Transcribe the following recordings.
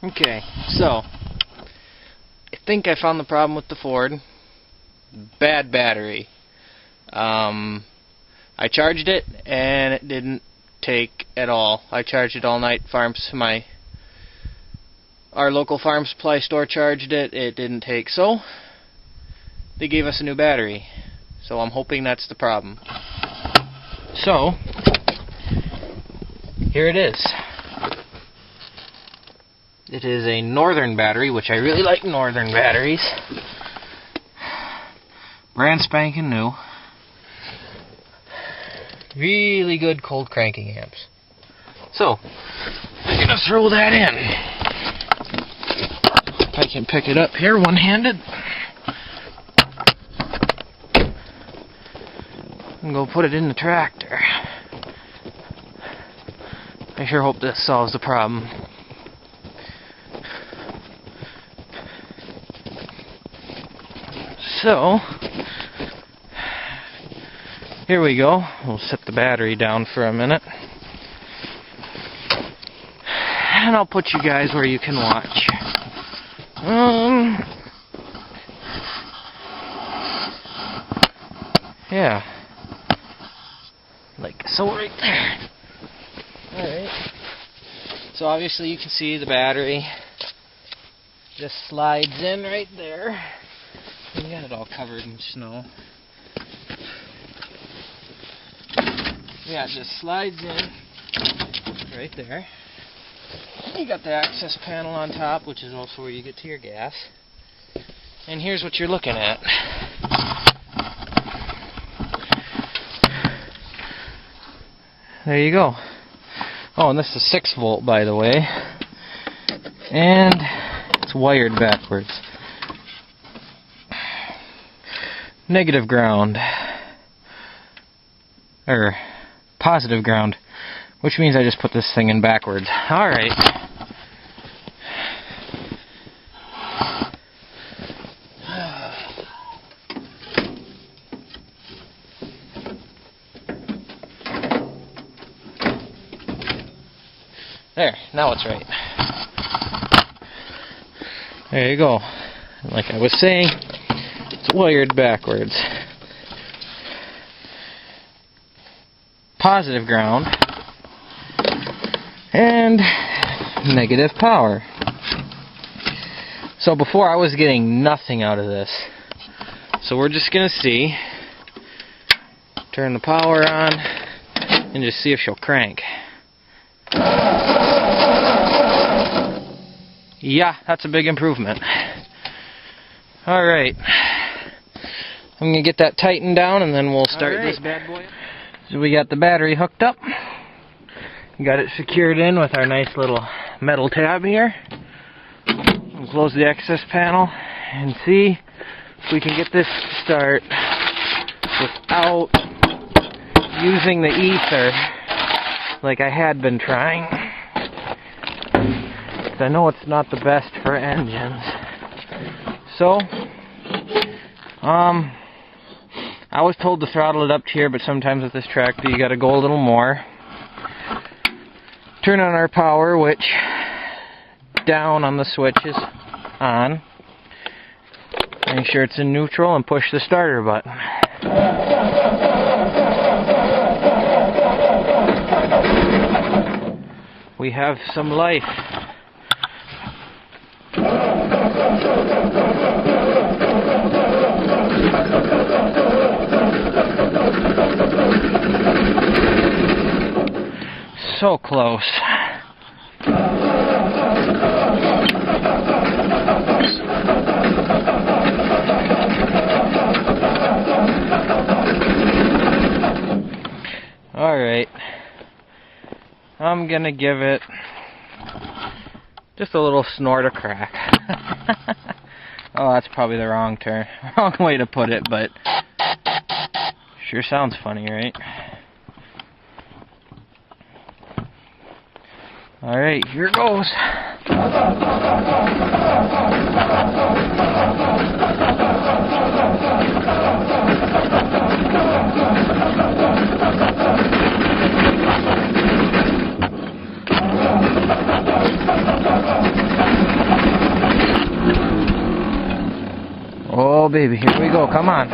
Okay, so I think I found the problem with the Ford. Bad battery. I charged it and it didn't take at all. I charged it all night. Our local farm supply store charged it. It didn't take. So they gave us a new battery. So I'm hoping that's the problem. So here it is. It is a Northern battery, which I really like Northern batteries. Brand spanking new. Really good cold cranking amps. So, I'm going to throw that in. If I can pick it up here one-handed. And go put it in the tractor. I sure hope this solves the problem. So, here we go. We'll set the battery down for a minute. And I'll put you guys where you can watch. Yeah. Like so right there. Alright. So obviously you can see the battery just slides in right there. We got it all covered in snow. Yeah, it just slides in right there. You got the access panel on top, which is also where you get to your gas. And here's what you're looking at. There you go. Oh, and this is 6 volt, by the way. And it's wired backwards. Negative ground, or positive ground, which means I just put this thing in backwards. Alright. There, now it's right. There you go. Like I was saying, it's wired backwards. Positive ground and negative power. So before I was getting nothing out of this. So we're just gonna see. Turn the power on and just see if she'll crank. Yeah, that's a big improvement. Alright. I'm going to get that tightened down and then we'll start this bad boy. So we got the battery hooked up. Got it secured in with our nice little metal tab here. We'll close the access panel and see if we can get this to start without using the ether like I had been trying. I know it's not the best for engines. So, I was told to throttle it up to here, but sometimes with this tractor you gotta go a little more. Turn on our power, which down on the switch is on. Make sure it's in neutral and push the starter button. We have some life. So close. Alright. I'm gonna give it just a little snort of crack. Oh, that's probably the wrong way to put it, but sure sounds funny, right? Alright, here goes. Oh baby, here we go, come on.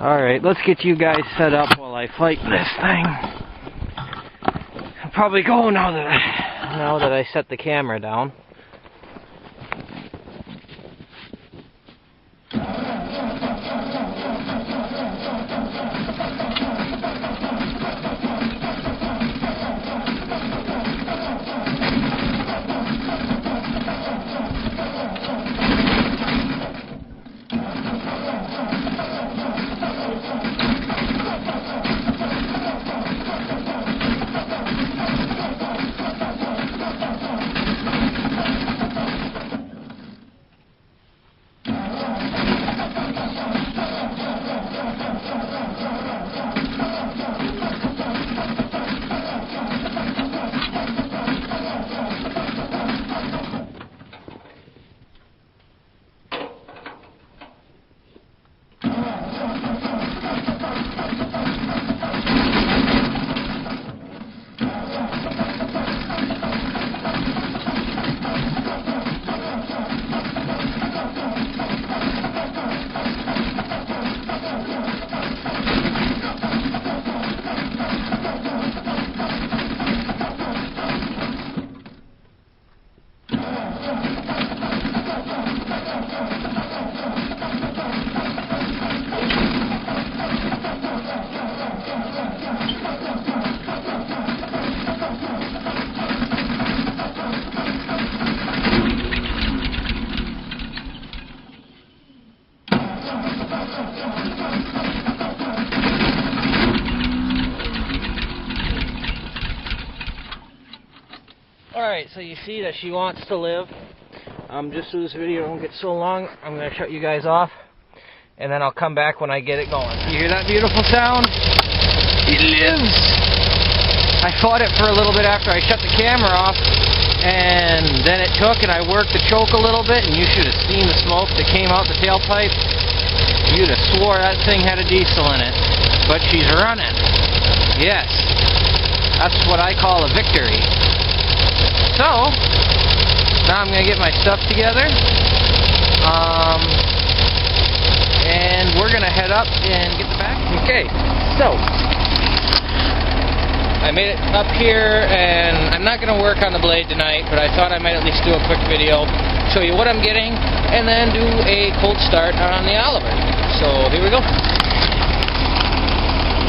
Alright, let's get you guys set up while I fight this thing. I'll probably go now that I set the camera down. Alright, so you see that she wants to live. Just so this video don't get so long, I'm going to shut you guys off, and then I'll come back when I get it going. You hear that beautiful sound? It lives! I fought it for a little bit after I shut the camera off, and then it took, and I worked the choke a little bit, and you should have seen the smoke that came out the tailpipe. You'd have swore that thing had a diesel in it. But she's running. Yes. That's what I call a victory. So, now I'm going to get my stuff together, and we're going to head up and get the back. Okay, so, I made it up here, and I'm not going to work on the blade tonight, but I thought I might at least do a quick video, show you what I'm getting, and then do a cold start on the Oliver. So, here we go.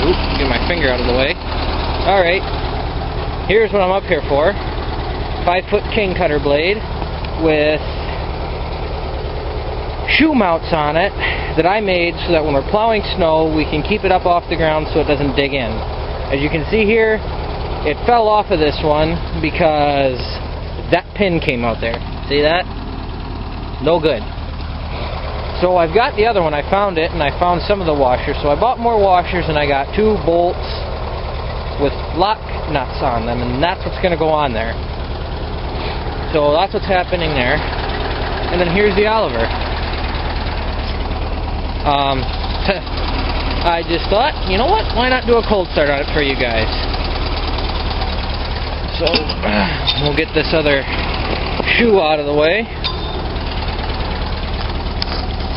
Oop, get my finger out of the way. Alright, here's what I'm up here for. 5-foot king cutter blade with shoe mounts on it that I made so that when we're plowing snow we can keep it up off the ground so it doesn't dig in. As you can see here, it fell off of this one because that pin came out there. See that? No good. So I've got the other one. I found it and I found some of the washers. So I bought more washers and I got 2 bolts with lock nuts on them, and that's what's going to go on there. So that's what's happening there. And then here's the Oliver. I just thought, you know what? Why not do a cold start on it for you guys? So we'll get this other shoe out of the way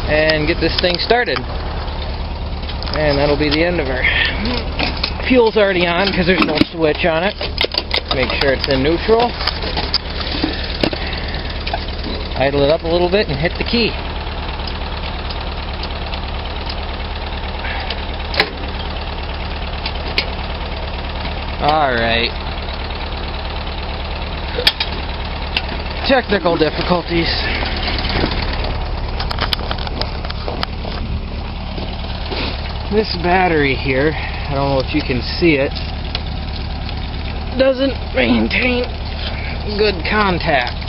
and get this thing started. And that'll be the end of her. Fuel's already on because there's no switch on it. Make sure it's in neutral. Idle it up a little bit and hit the key. Alright. Technical difficulties. This battery here, I don't know if you can see it, doesn't maintain good contact.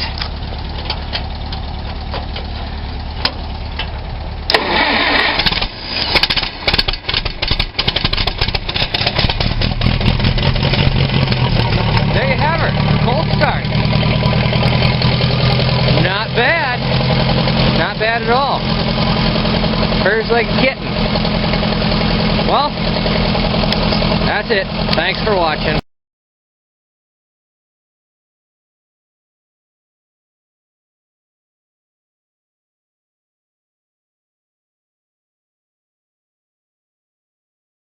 Not bad at all. Purrs like a kitten. Well, that's that's it. Thanks for watching.